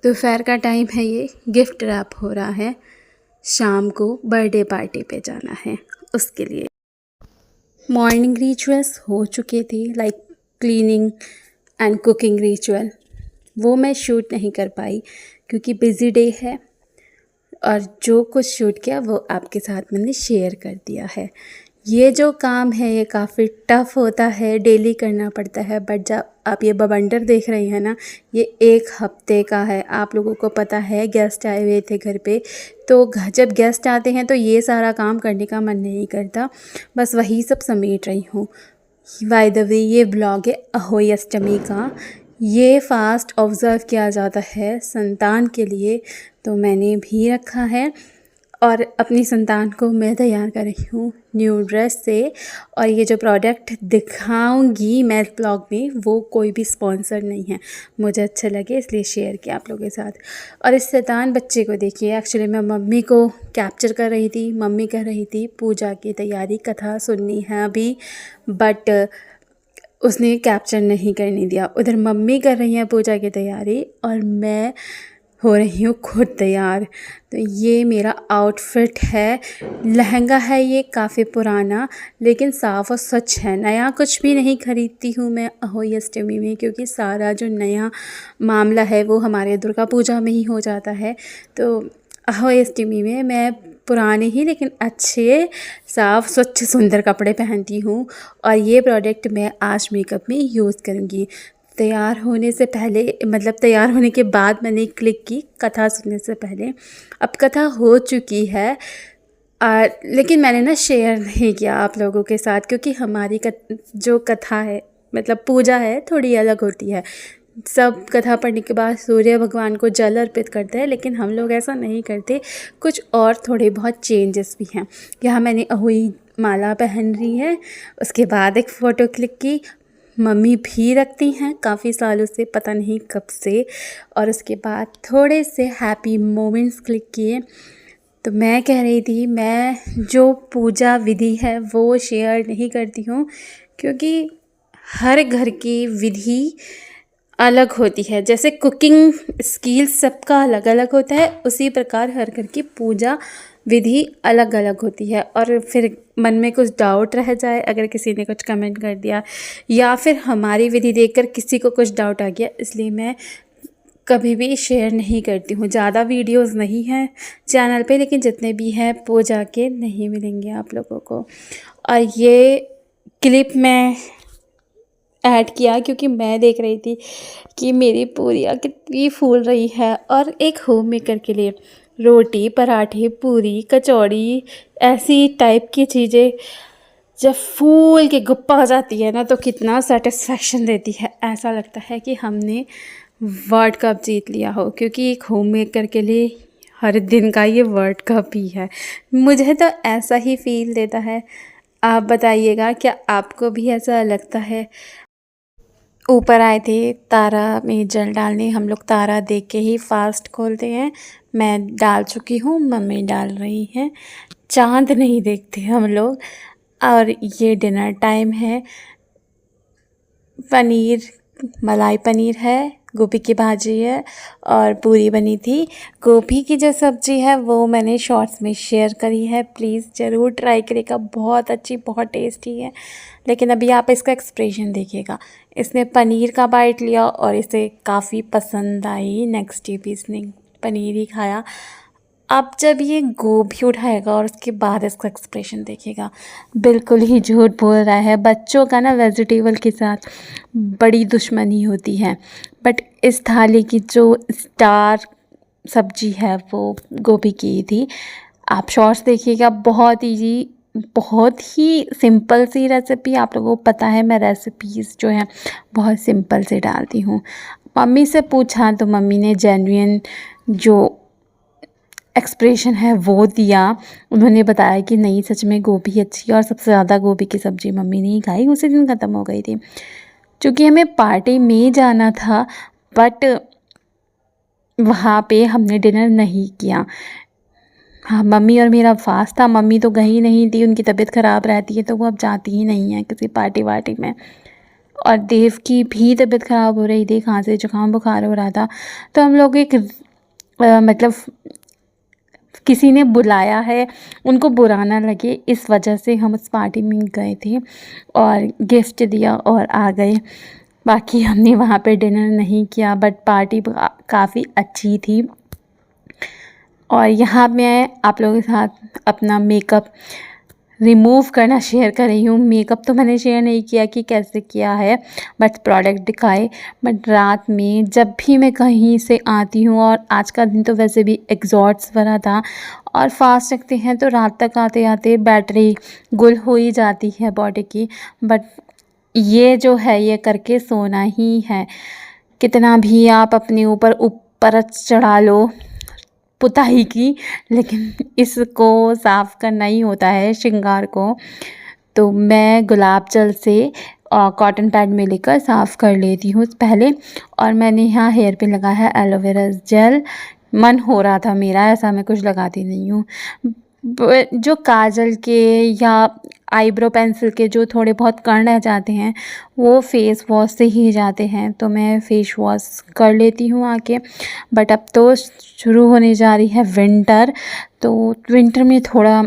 दोपहर का टाइम है, ये गिफ्ट रैप हो रहा है। शाम को बर्थडे पार्टी पे जाना है, उसके लिए मॉर्निंग रिचुअल्स हो चुके थे, like cleaning and cooking ritual. वो मैं शूट नहीं कर पाई क्योंकि बिज़ी डे है, और जो कुछ शूट किया वो आपके साथ मैंने शेयर कर दिया है। ये जो काम है ये काफ़ी टफ़ होता है, डेली करना पड़ता है, बट जब आप ये बवंडर देख रही हैं ना, ये 1 हफ्ते का है। आप लोगों को पता है गेस्ट आए हुए थे घर पे, तो जब गेस्ट आते हैं तो ये सारा काम करने का मन नहीं करता, बस वही सब समेट रही हूँ। बाय द वे, ये ब्लॉग है अहोई अष्टमी का। ये फास्ट ऑब्ज़र्व किया जाता है संतान के लिए, तो मैंने भी रखा है। और अपनी संतान को मैं तैयार कर रही हूँ न्यू ड्रेस से। और ये जो प्रोडक्ट दिखाऊंगी मैं इस ब्लॉग में, वो कोई भी स्पॉन्सर नहीं है, मुझे अच्छा लगे इसलिए शेयर किया आप लोगों के साथ। और इस शैतान बच्चे को देखिए, एक्चुअली मैं मम्मी को कैप्चर कर रही थी। मम्मी कह रही थी पूजा की तैयारी, कथा सुननी है अभी, बट उसने कैप्चर नहीं करने दिया। उधर मम्मी कर रही हैं पूजा की तैयारी और मैं हो रही हूँ खुद तैयार। तो ये मेरा आउटफिट है, लहंगा है ये काफ़ी पुराना, लेकिन साफ़ और स्वच्छ है। नया कुछ भी नहीं खरीदती हूँ मैं अहोई अष्टमी में, क्योंकि सारा जो नया मामला है वो हमारे दुर्गा पूजा में ही हो जाता है। तो अहोई अष्टमी में मैं पुराने ही लेकिन अच्छे साफ़ स्वच्छ सुंदर कपड़े पहनती हूँ। और ये प्रोडक्ट मैं आज मेकअप में यूज़ करूँगी। तैयार होने से पहले, मतलब तैयार होने के बाद मैंने क्लिक की, कथा सुनने से पहले। अब कथा हो चुकी है, लेकिन मैंने ना शेयर नहीं किया आप लोगों के साथ, क्योंकि हमारी जो कथा है, मतलब पूजा है, थोड़ी अलग होती है। सब कथा पढ़ने के बाद सूर्य भगवान को जल अर्पित करते हैं, लेकिन हम लोग ऐसा नहीं करते। कुछ और थोड़े बहुत चेंजेस भी हैं। यहाँ मैंने अहोई माला पहन रही है, उसके बाद एक फ़ोटो क्लिक की। मम्मी भी रखती हैं काफ़ी सालों से, पता नहीं कब से। और उसके बाद थोड़े से हैप्पी मोमेंट्स क्लिक किए। तो मैं कह रही थी, मैं जो पूजा विधि है वो शेयर नहीं करती हूँ, क्योंकि हर घर की विधि अलग होती है। जैसे कुकिंग स्किल्स सबका अलग अलग होता है, उसी प्रकार हर घर की पूजा विधि अलग अलग होती है। और फिर मन में कुछ डाउट रह जाए, अगर किसी ने कुछ कमेंट कर दिया, या फिर हमारी विधि देखकर किसी को कुछ डाउट आ गया, इसलिए मैं कभी भी शेयर नहीं करती हूँ। ज़्यादा वीडियोस नहीं हैं चैनल पे, लेकिन जितने भी हैं पूजा के नहीं मिलेंगे आप लोगों को। और ये क्लिप मैं ऐड किया क्योंकि मैं देख रही थी कि मेरी पूरियाँ कितनी फूल रही है। और एक होम मेकर के लिए रोटी, पराठे, पूरी, कचौड़ी, ऐसी टाइप की चीज़ें जब फूल के गुप्पा हो जाती है ना, तो कितना सेटिस्फेक्शन देती है। ऐसा लगता है कि हमने वर्ल्ड कप जीत लिया हो, क्योंकि एक होम मेकर के लिए हर दिन का ये वर्ल्ड कप ही है। मुझे तो ऐसा ही फील देता है। आप बताइएगा, क्या आपको भी ऐसा लगता है? ऊपर आए थे तारा में जल डालने, हम लोग तारा देख के ही फास्ट खोलते हैं। मैं डाल चुकी हूँ, मम्मी डाल रही हैं। चांद नहीं देखते हम लोग। और ये डिनर टाइम है। पनीर, मलाई पनीर है, गोभी की भाजी है और पूरी बनी थी। गोभी की जो सब्ज़ी है वो मैंने शॉर्ट्स में शेयर करी है, प्लीज़ ज़रूर ट्राई करिएगा, बहुत अच्छी, बहुत टेस्टी है। लेकिन अभी आप इसका एक्सप्रेशन देखिएगा। इसने पनीर का बाइट लिया और इसे काफ़ी पसंद आई। नेक्स्ट डे भी इसने पनीर ही खाया। अब जब ये गोभी उठाएगा और उसके बाद इसका एक्सप्रेशन देखिएगा, बिल्कुल ही झूठ बोल रहा है। बच्चों का ना वेजिटेबल के साथ बड़ी दुश्मनी होती है, बट इस थाली की जो स्टार सब्जी है वो गोभी की थी। आप शॉर्ट्स देखिएगा, बहुत ईजी, बहुत ही सिंपल सी रेसिपी। आप लोगों को पता है मैं रेसिपीज़ जो है बहुत सिंपल से डालती हूँ। मम्मी से पूछा तो मम्मी ने जेन्युइन जो एक्सप्रेशन है वो दिया। उन्होंने बताया कि नहीं, सच में गोभी अच्छी है। और सबसे ज़्यादा गोभी की सब्ज़ी मम्मी ने ही खाई, उसी दिन ख़त्म हो गई थी। क्योंकि हमें पार्टी में जाना था, बट वहाँ पे हमने डिनर नहीं किया। हाँ, मम्मी और मेरा फास्ट था। मम्मी तो गई नहीं थी, उनकी तबीयत ख़राब रहती है तो वो अब जाती ही नहीं है किसी पार्टी वार्टी में। और देव की भी तबीयत ख़राब हो रही थी, खांसी जुकाम बुखार हो रहा था। तो हम लोग एक मतलब किसी ने बुलाया है, उनको बुरा ना लगे इस वजह से हम उस पार्टी में गए थे और गिफ्ट दिया और आ गए। बाकी हमने वहाँ पे डिनर नहीं किया, बट पार्टी काफ़ी अच्छी थी। और यहाँ मैं आप लोगों के साथ अपना मेकअप रिमूव करना शेयर कर रही हूँ। मेकअप तो मैंने शेयर नहीं किया कि कैसे किया है, बट प्रोडक्ट दिखाए। बट रात में जब भी मैं कहीं से आती हूँ, और आज का दिन तो वैसे भी एग्जॉट्स भरा था और फास्ट रखते हैं तो रात तक आते आते बैटरी गुल हो ही जाती है बॉडी की। बट ये जो है ये करके सोना ही है। कितना भी आप अपने ऊपर ऊपर चढ़ा लो पुताई की, लेकिन इसको साफ़ करना ही होता है श्रृंगार को। तो मैं गुलाब जल से कॉटन पैड में लेकर साफ़ कर लेती हूँ पहले। और मैंने यहाँ हेयर पे लगाया है एलोवेरा जेल। मन हो रहा था मेरा, ऐसा मैं कुछ लगाती नहीं हूँ। जो काजल के या आईब्रो पेंसिल के जो थोड़े बहुत कण रह जाते हैं वो फेस वॉश से ही जाते हैं, तो मैं फेस वॉश कर लेती हूँ आके। बट अब तो शुरू होने जा रही है विंटर, तो विंटर में थोड़ा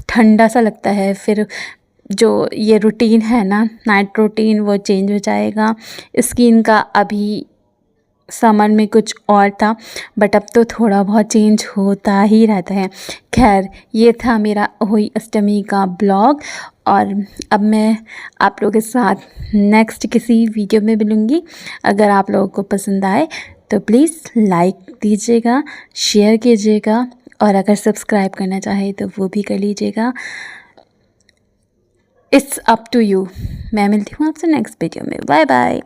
ठंडा सा लगता है, फिर जो ये रूटीन है ना नाइट रूटीन वो चेंज हो जाएगा। स्किन का अभी समर में कुछ और था, बट अब तो थोड़ा बहुत चेंज होता ही रहता है। खैर, ये था मेरा अहोई अष्टमी का ब्लॉग, और अब मैं आप लोगों के साथ नेक्स्ट किसी वीडियो में मिलूँगी। अगर आप लोगों को पसंद आए तो प्लीज़ लाइक दीजिएगा, शेयर कीजिएगा, और अगर सब्सक्राइब करना चाहे तो वो भी कर लीजिएगा। It's up to you. मैं मिलती हूँ आपसे नेक्स्ट वीडियो में। Bye bye.